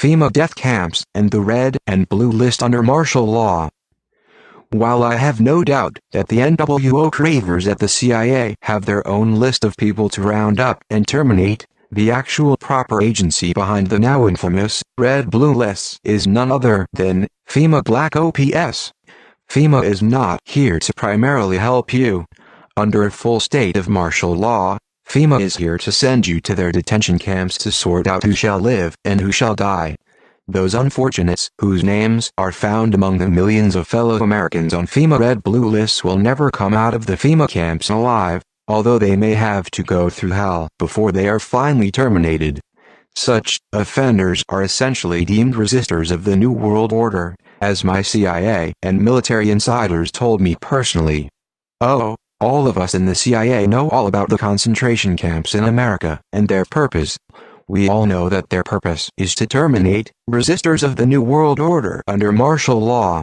FEMA death camps, and the red and blue list under martial law. While I have no doubt that the NWO cravers at the CIA have their own list of people to round up and terminate, the actual proper agency behind the now infamous red-blue lists is none other than FEMA Black Ops. FEMA is not here to primarily help you. Under a full state of martial law, FEMA is here to send you to their detention camps to sort out who shall live and who shall die. Those unfortunates whose names are found among the millions of fellow Americans on FEMA red-blue lists will never come out of the FEMA camps alive, although they may have to go through hell before they are finally terminated. Such offenders are essentially deemed resistors of the New World Order, as my CIA and military insiders told me personally. Oh, all of us in the CIA know all about the concentration camps in America and their purpose. We all know that their purpose is to terminate resistors of the New World Order under martial law.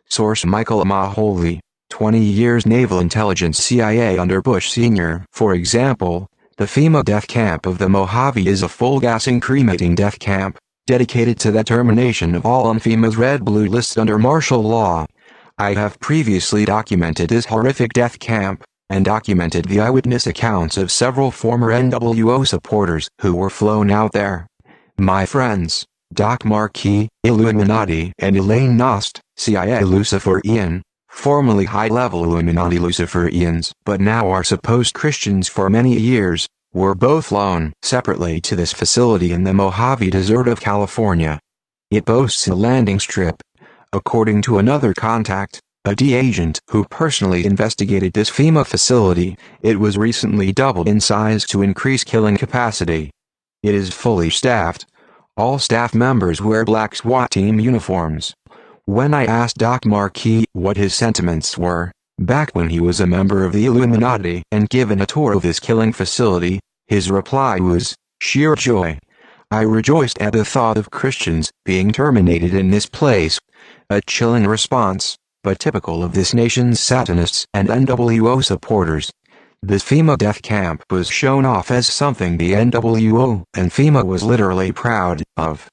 Source: Michael Mahoney, 20 years Naval Intelligence CIA under Bush Sr. For example, the FEMA death camp of the Mojave is a full-gassing cremating death camp, dedicated to the termination of all on FEMA's red-blue list under martial law. I have previously documented this horrific death camp, and documented the eyewitness accounts of several former NWO supporters who were flown out there. My friends, Doc Marquis, Illuminati, and Elaine Nost, CIA Luciferian, formerly high-level Illuminati Luciferians, but now are supposed Christians for many years, were both flown separately to this facility in the Mojave Desert of California. It boasts a landing strip. According to another contact, a D agent who personally investigated this FEMA facility, it was recently doubled in size to increase killing capacity. It is fully staffed. All staff members wear black SWAT team uniforms. When I asked Doc Marquis what his sentiments were, back when he was a member of the Illuminati and given a tour of this killing facility, his reply was, "Sheer joy. I rejoiced at the thought of Christians being terminated in this place." A chilling response, but typical of this nation's Satanists and NWO supporters. This FEMA death camp was shown off as something the NWO and FEMA was literally proud of.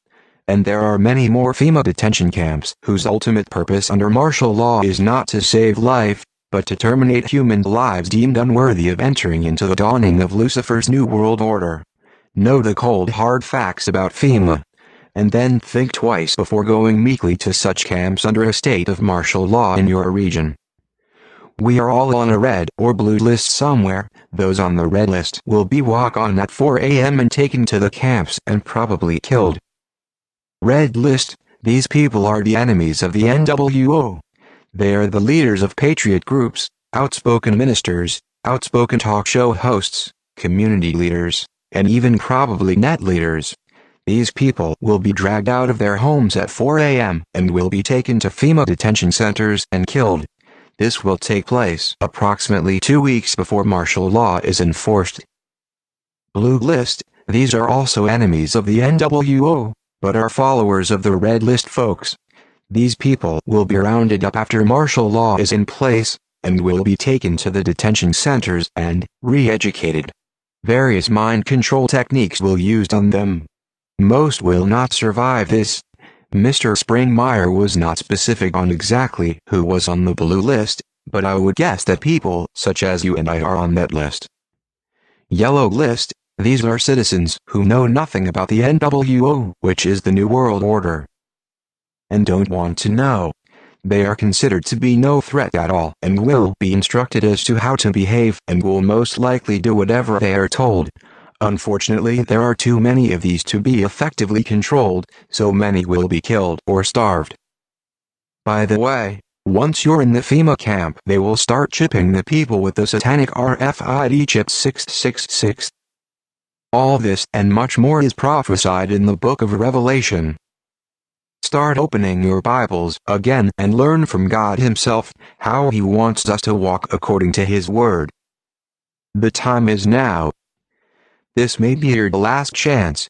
And there are many more FEMA detention camps whose ultimate purpose under martial law is not to save life, but to terminate human lives deemed unworthy of entering into the dawning of Lucifer's New World Order. Know the cold hard facts about FEMA, and then think twice before going meekly to such camps under a state of martial law in your region. We are all on a red or blue list somewhere. Those on the red list will be walked on at 4 a.m. and taken to the camps and probably killed. Red list: these people are the enemies of the NWO. They are the leaders of patriot groups, outspoken ministers, outspoken talk show hosts, community leaders, and even probably net leaders. These people will be dragged out of their homes at 4 a.m. and will be taken to FEMA detention centers and killed. This will take place approximately 2 weeks before martial law is enforced. Blue list: these are also enemies of the NWO, but are followers of the red list folks. These people will be rounded up after martial law is in place, and will be taken to the detention centers and re-educated. Various mind control techniques will be used on them. Most will not survive this. Mr. Springmeyer was not specific on exactly who was on the blue list, but I would guess that people such as you and I are on that list. Yellow list: these are citizens who know nothing about the NWO, which is the New World Order, and don't want to know. They are considered to be no threat at all and will be instructed as to how to behave and will most likely do whatever they are told. Unfortunately, there are too many of these to be effectively controlled, so many will be killed or starved. By the way, once you're in the FEMA camp, they will start chipping the people with the satanic RFID chip 666. All this and much more is prophesied in the book of Revelation. Start opening your Bibles again and learn from God Himself how He wants us to walk according to His Word. The time is now. This may be your last chance